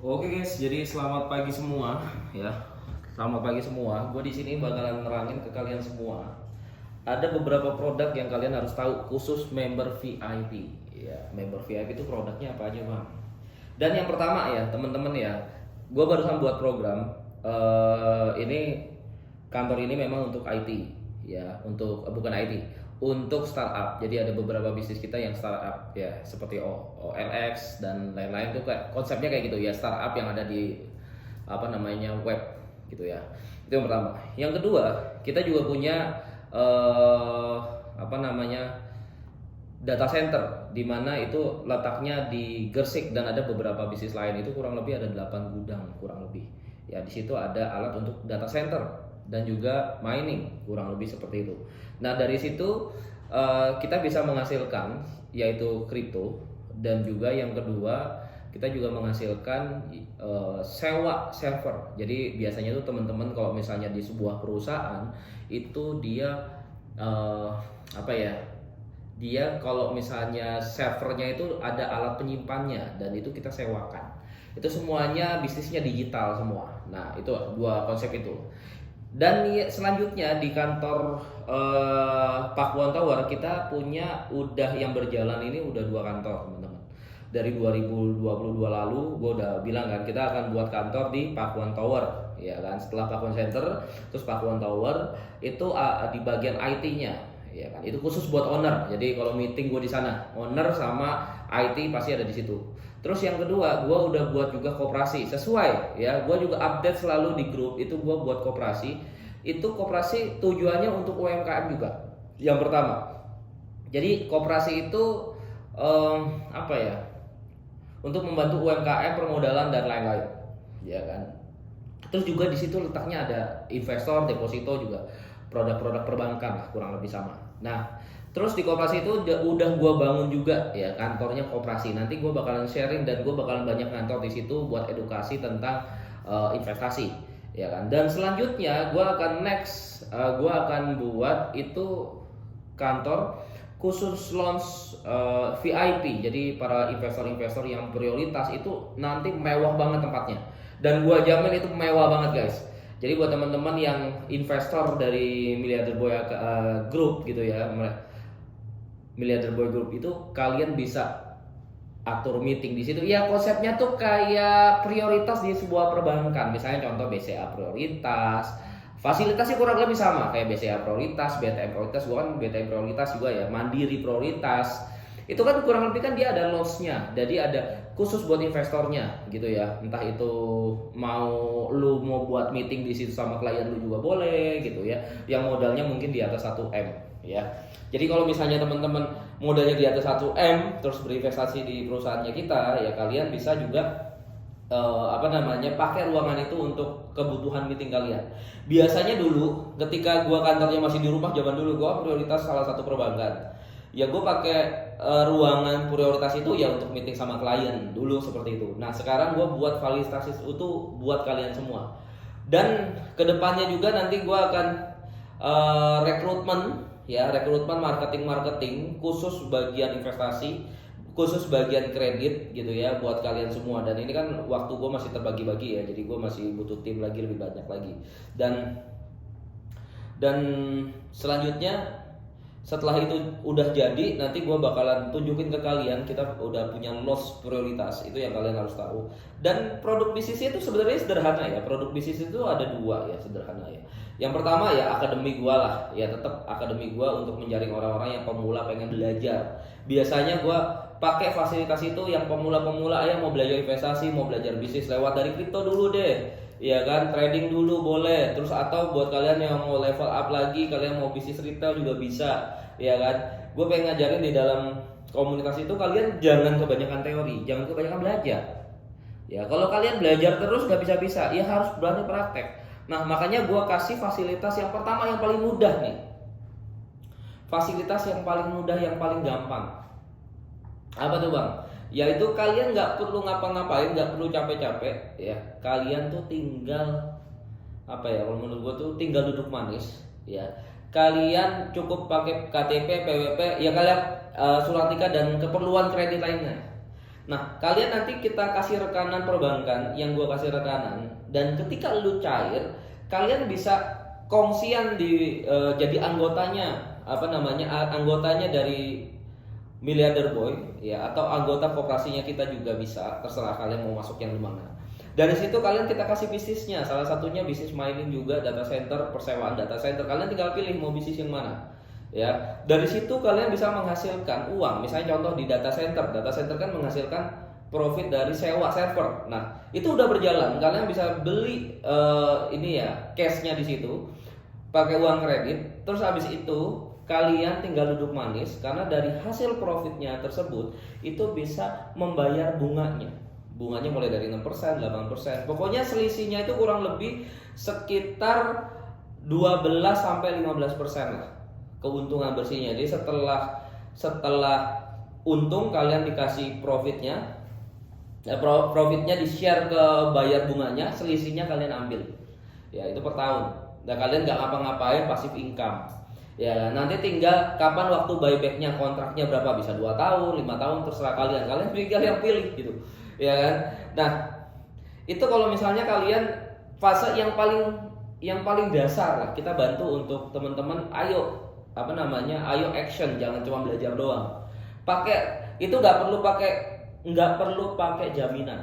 Oke guys, jadi selamat pagi semua ya. Selamat pagi semua. Gue di sini bakalan nerangin ke kalian semua. Ada beberapa produk yang kalian harus tahu khusus member VIP. Ya, member VIP itu produknya apa aja bang? Dan yang pertama ya teman-teman ya, gue barusan buat program. Ini kantor ini memang untuk IT ya, untuk bukan IT, untuk startup. Jadi ada beberapa bisnis kita yang startup ya, seperti OLX dan lain-lain tuh kayak konsepnya kayak gitu ya, startup yang ada di apa namanya web gitu ya. Itu yang pertama. Yang kedua, kita juga punya apa namanya data center di mana itu letaknya di Gersik dan ada beberapa bisnis lain itu kurang lebih ada 8 gudang kurang lebih. Ya di situ ada alat untuk data center dan juga mining kurang lebih seperti itu. Nah, dari situ kita bisa menghasilkan yaitu kripto dan juga yang kedua kita juga menghasilkan sewa server. Jadi biasanya tuh teman-teman kalau misalnya di sebuah perusahaan itu dia apa ya? Dia kalau misalnya servernya itu ada alat penyimpannya dan itu kita sewakan. Itu semuanya bisnisnya digital semua. Nah, itu dua konsep itu. Dan selanjutnya di kantor Pakuan Tower kita punya udah yang berjalan ini udah dua kantor teman-teman. Dari 2022 lalu gue udah bilang kan kita akan buat kantor di Pakuan Tower ya kan. Setelah Pakuan Center terus Pakuan Tower itu di bagian IT-nya ya kan. Itu khusus buat owner. Jadi kalau meeting gue di sana, owner sama IT pasti ada di situ. Terus yang kedua, gue udah buat juga koperasi sesuai ya. Gue juga update selalu di grup itu gue buat koperasi. Itu koperasi tujuannya untuk UMKM juga. Yang pertama, jadi koperasi itu apa ya? Untuk membantu UMKM permodalan dan lain-lain, ya kan. Terus juga di situ letaknya ada investor, deposito juga produk-produk perbankan lah kurang lebih sama. Nah, terus di koperasi itu udah gue bangun juga ya kantornya koperasi. Nanti gue bakalan sharing dan gue bakalan banyak kantor di situ buat edukasi tentang investasi, ya kan. Dan selanjutnya gue akan gue akan buat itu kantor khusus launch VIP. Jadi para investor-investor yang prioritas itu nanti mewah banget tempatnya. Dan gue jamin itu mewah banget guys. Jadi buat teman-teman yang investor dari Milliarder Boy Group gitu ya, Milliarder Boy Group itu kalian bisa atur meeting di situ. Ya konsepnya tuh kayak prioritas di sebuah perbankan. Misalnya contoh BCA prioritas. Fasilitasnya kurang lebih sama kayak BCA prioritas, BTM prioritas, gua kan BTM prioritas juga ya, Mandiri prioritas. Itu kan kurang lebih kan dia ada loss-nya. Jadi ada khusus buat investornya gitu ya. Entah itu lu mau buat meeting di situ sama klien lu juga boleh gitu ya. Yang modalnya mungkin di atas 1M ya. Jadi kalau misalnya teman-teman modalnya di atas 1M terus berinvestasi di perusahaannya kita ya kalian bisa juga apa namanya pakai ruangan itu untuk kebutuhan meeting kalian. Biasanya dulu ketika gua kantornya masih di rumah zaman dulu gua prioritas salah satu perbankan. Ya gua pakai ruangan prioritas itu ya untuk meeting sama klien dulu seperti itu. Nah sekarang gua buat fasilitas itu buat kalian semua. Dan kedepannya juga nanti gua akan rekrutmen ya rekrutmen marketing khusus bagian investasi khusus bagian kredit gitu ya buat kalian semua. Dan ini kan waktu gue masih terbagi-bagi ya, jadi gue masih butuh tim lagi lebih banyak lagi. Dan selanjutnya setelah itu udah jadi nanti gue bakalan tunjukin ke kalian kita udah punya loss prioritas itu yang kalian harus tahu. Dan produk bisnisnya itu sebenarnya sederhana ya, produk bisnis itu ada dua ya sederhana ya. Yang pertama ya akademi gue lah ya, tetap akademi gue untuk menjaring orang-orang yang pemula pengen belajar. Biasanya gue pakai fasilitas itu yang pemula-pemula ya mau belajar investasi, mau belajar bisnis lewat dari kripto dulu deh. Ya kan, trading dulu boleh. Terus atau buat kalian yang mau level up lagi, kalian mau bisnis retail juga bisa. Ya kan, gue pengen ngajarin di dalam komunitas itu kalian jangan kebanyakan teori, jangan kebanyakan belajar. Ya kalau kalian belajar terus nggak bisa-bisa, ya harus berani praktek. Nah makanya gue kasih fasilitas yang pertama yang paling mudah nih. Fasilitas yang paling mudah, yang paling gampang. Apa tuh bang? Yaitu kalian nggak perlu ngapa-ngapain, nggak perlu capek-capek ya. Kalian tuh tinggal apa ya? Kalau menurut gue tuh tinggal duduk manis ya. Kalian cukup pakai KTP, PWP, ya kalian surat nikah dan keperluan kredit lainnya. Nah, kalian nanti kita kasih rekanan perbankan, yang gua kasih rekanan, dan ketika lu cair, kalian bisa kongsian jadi anggotanya, anggotanya dari Miliarder Boy ya, atau anggota koperasinya kita juga bisa, terserah kalian mau masuk yang mana. Dari situ kalian kita kasih bisnisnya, salah satunya bisnis mining juga, data center, persewaan data center. Kalian tinggal pilih mau bisnis yang mana. Ya, dari situ kalian bisa menghasilkan uang. Misalnya contoh di data center kan menghasilkan profit dari sewa server. Nah, itu udah berjalan. Kalian bisa beli cashnya di situ, pakai uang kredit. Terus habis itu kalian tinggal duduk manis karena dari hasil profitnya tersebut itu bisa membayar bunganya. Bunganya mulai dari 6%, 8%. Pokoknya selisihnya itu kurang lebih sekitar 12 sampai 15% lah keuntungan bersihnya. Jadi setelah untung kalian dikasih profitnya, profitnya di share ke bayar bunganya, selisihnya kalian ambil. Ya, itu per tahun. Dan kalian nggak ngapa-ngapain, pasif income. Ya, nanti tinggal kapan waktu buybacknya, kontraknya berapa, bisa 2 tahun, 5 tahun, terserah kalian. Kalian tinggal yang pilih gitu. Ya kan? Nah, itu kalau misalnya kalian fase yang paling dasar lah, kita bantu untuk teman-teman, ayo action, jangan cuma belajar doang. Nggak perlu pakai jaminan.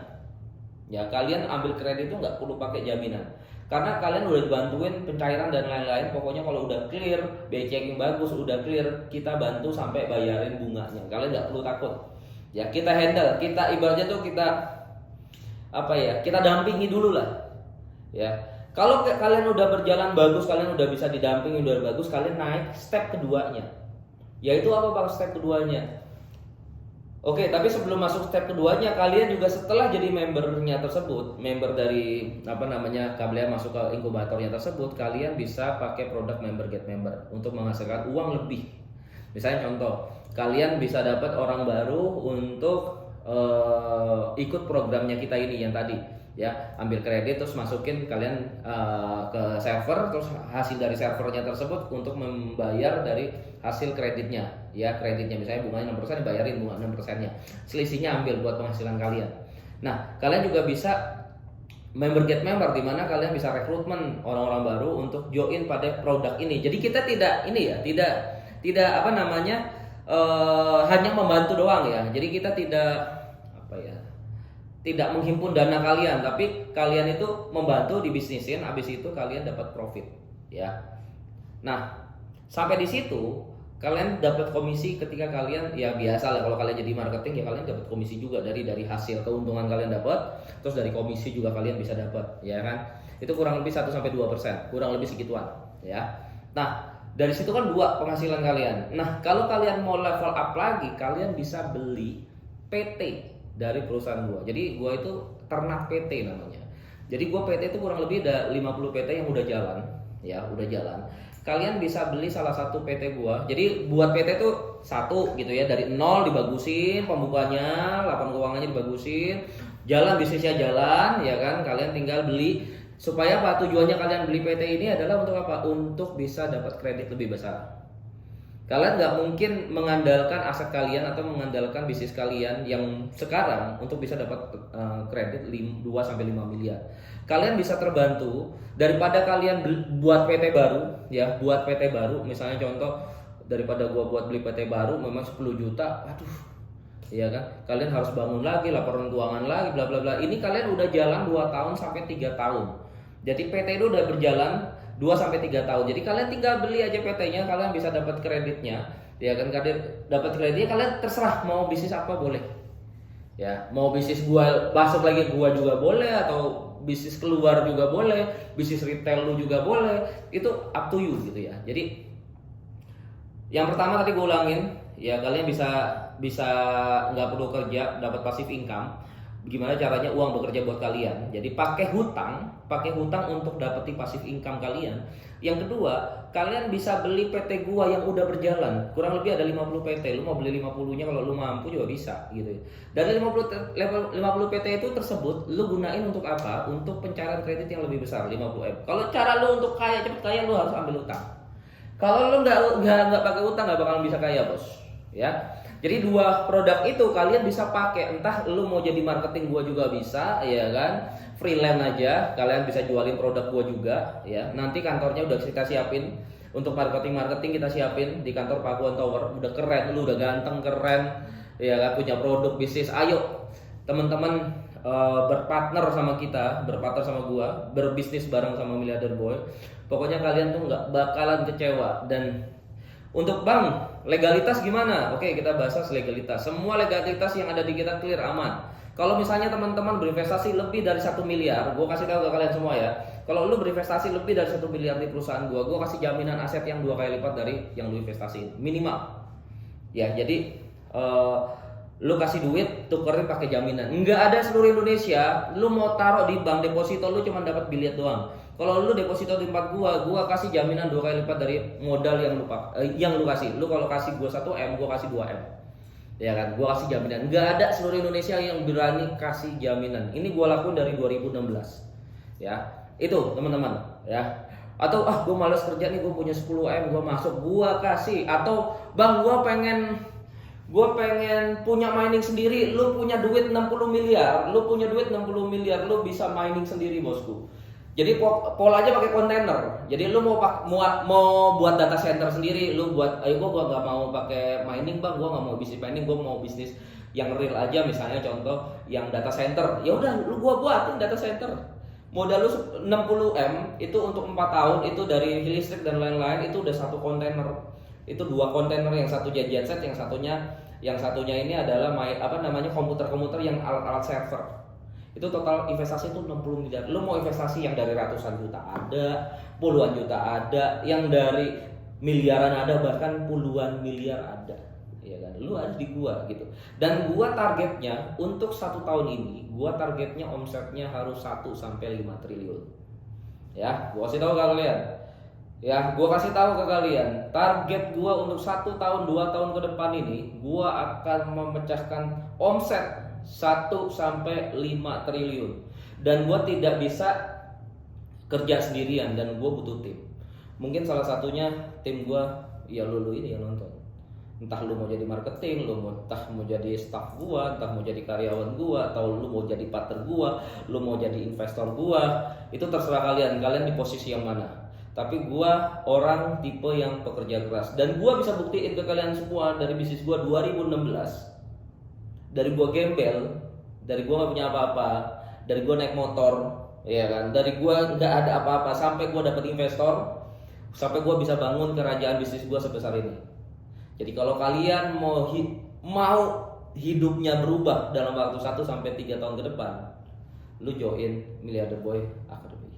Ya, kalian ambil kredit itu nggak perlu pakai jaminan. Karena kalian udah dibantuin pencairan dan lain-lain. Pokoknya kalau udah clear, BI checking bagus, udah clear, kita bantu sampai bayarin bunganya. Kalian nggak perlu takut. Ya, kita handle, kita ibaratnya tuh kita dampingi dulu lah. Ya. Kalau kalian udah berjalan bagus, kalian udah bisa didampingi, udah bagus, kalian naik step keduanya. Yaitu apa Bang step keduanya? Oke, tapi sebelum masuk step keduanya, kalian juga setelah jadi membernya tersebut, member dari kalian masuk ke inkubatornya tersebut, kalian bisa pakai produk member get member untuk menghasilkan uang lebih. Misalnya contoh, kalian bisa dapat orang baru untuk ikut programnya kita ini yang tadi. Ya, ambil kredit terus masukin kalian ke server, terus hasil dari servernya tersebut untuk membayar dari hasil kreditnya. Ya, kreditnya misalnya bunganya 6%, dibayarin bunga 6%-nya. Selisihnya ambil buat penghasilan kalian. Nah, kalian juga bisa member get member, di mana kalian bisa rekrutmen orang-orang baru untuk join pada produk ini. Jadi kita tidak hanya membantu doang ya. Jadi kita tidak menghimpun dana kalian, tapi kalian itu membantu dibisnisin, habis itu kalian dapat profit, ya. Nah, sampai di situ kalian dapat komisi ketika kalian, ya biasa lah kalau kalian jadi marketing ya kalian dapat komisi juga dari hasil keuntungan kalian dapat, terus dari komisi juga kalian bisa dapat, ya kan? Itu kurang lebih 1 sampai 2%, kurang lebih segituan, ya. Nah, dari situ kan 2 penghasilan kalian. Nah, kalau kalian mau level up lagi, kalian bisa beli PT dari perusahaan gua. Jadi gua itu ternak PT namanya. Jadi gua PT itu kurang lebih ada 50 PT yang udah jalan, ya, udah jalan. Kalian bisa beli salah satu PT gua. Jadi buat PT itu satu gitu ya, dari nol dibagusin pembukaannya, laporan keuangannya dibagusin, jalan bisnisnya jalan, ya kan? Kalian tinggal beli. Supaya apa? Tujuannya kalian beli PT ini adalah untuk apa? Untuk bisa dapat kredit lebih besar. Kalian nggak mungkin mengandalkan aset kalian atau mengandalkan bisnis kalian yang sekarang untuk bisa dapat kredit 2 sampai 5 miliar. Kalian bisa terbantu daripada kalian buat PT baru, ya, buat PT baru. Misalnya contoh, daripada gua buat beli PT baru memang 10 juta, aduh. Ya kan? Kalian harus bangun lagi, laporan keuangan lagi, bla bla bla. Ini kalian udah jalan 2 tahun sampai 3 tahun. Jadi PT itu udah berjalan 2 sampai 3 tahun. Jadi kalian tinggal beli aja PT-nya, kalian bisa dapat kreditnya. Ya kan, kalian dapat kreditnya, kalian terserah mau bisnis apa boleh. Ya, mau bisnis gua masuk lagi gua juga boleh, atau bisnis keluar juga boleh, bisnis retail lu juga boleh. Itu up to you gitu ya. Jadi yang pertama tadi gua ulangin, ya kalian bisa nggak perlu kerja, dapat passive income. Gimana caranya uang bekerja buat kalian? Jadi pakai hutang untuk dapetin passive income kalian. Yang kedua, kalian bisa beli PT gua yang udah berjalan. Kurang lebih ada 50 PT. Lu mau beli 50-nya kalau lu mampu juga bisa gitu. Dari 50 PT itu tersebut lu gunain untuk apa? Untuk pencairan kredit yang lebih besar, 50M. Kalau cara lu untuk cepet kaya, lu harus ambil hutang. Kalau lu nggak pakai hutang, nggak bakalan bisa kaya, bos. Ya. Jadi dua produk itu kalian bisa pakai, entah lu mau jadi marketing gua juga bisa, ya kan? Freelance aja, kalian bisa jualin produk gua juga, ya. Nanti kantornya udah kita siapin untuk marketing kita siapin di kantor Pakuan Tower. Udah keren, lu udah ganteng, keren, ya kan? Punya produk bisnis. Ayo teman-teman berpartner sama kita, berpartner sama gua, berbisnis bareng sama Miliarder Boy. Pokoknya kalian tuh nggak bakalan kecewa. Dan untuk bang, legalitas gimana? Oke, kita bahas legalitas. Semua legalitas yang ada di kita clear, aman. Kalau misalnya teman-teman berinvestasi lebih dari 1 miliar, gue kasih tahu ke kalian semua ya. Kalau lu berinvestasi lebih dari 1 miliar di perusahaan gue kasih jaminan aset yang 2 kali lipat dari yang lu investasiin, minimal. Ya, jadi lu kasih duit, tukerin pakai jaminan. Enggak ada seluruh Indonesia. Lu mau taruh di bank deposito, lu cuma dapat biliet doang. Kalau lu deposito di tempat gua kasih jaminan 2 kali lipat dari modal yang lu kasih. Lu kalau kasih gua 1M, gua kasih 2M. Ya kan? Gua kasih jaminan. Enggak ada seluruh Indonesia yang berani kasih jaminan. Ini gua lakuin dari 2016. Ya. Itu, teman-teman, ya. Atau gua malas kerja nih, gua punya 10M, gua masuk, gua kasih. Atau bang, gua pengen punya mining sendiri. Lu punya duit 60 miliar, lu bisa mining sendiri, bosku. Jadi pola aja pakai kontainer. Jadi lu mau buat data center sendiri, lu buat, gua nggak mau pakai mining bang, gua nggak mau bisnis mining, gua mau bisnis yang real aja. Misalnya contoh yang data center, ya udah lu gua buatin data center. Modal lu 60M itu untuk 4 tahun, itu dari listrik dan lain-lain, itu udah 1 kontainer. Itu 2 kontainer, yang satu genset, yang satunya ini adalah komputer-komputer yang alat-alat server. Itu total investasi itu 60 miliar. Lu mau investasi yang dari ratusan juta ada, puluhan juta ada, yang dari miliaran ada, bahkan puluhan miliar ada. Ya kan? Lu ada di gua gitu. Dan gua targetnya untuk 1 tahun ini, gua targetnya omsetnya harus 1 sampai 5 triliun. Ya, gua kasih tahu ke kalian. Ya, gua kasih tahu ke kalian, target gua untuk 1 tahun, 2 tahun ke depan ini, gua akan memecahkan omset 1 sampai 5 triliun. Dan gue tidak bisa kerja sendirian, dan gue butuh tim. Mungkin salah satunya tim gue, ya lu ini yang nonton. Entah lu mau jadi marketing, entah mau jadi staff gue, entah mau jadi karyawan gue, atau lu mau jadi partner gue, lu mau jadi investor gue. Itu terserah kalian di posisi yang mana. Tapi gue orang tipe yang pekerja keras. Dan gue bisa buktiin ke kalian semua dari bisnis gue 2016. Dari gua gembel, dari gua nggak punya apa-apa, dari gua naik motor, ya kan, dari gua nggak ada apa-apa sampai gua dapet investor, sampai gua bisa bangun kerajaan bisnis gua sebesar ini. Jadi kalau kalian mau hidupnya berubah dalam waktu 1 sampai 3 tahun ke depan, lu join Miliarder Boy Academy.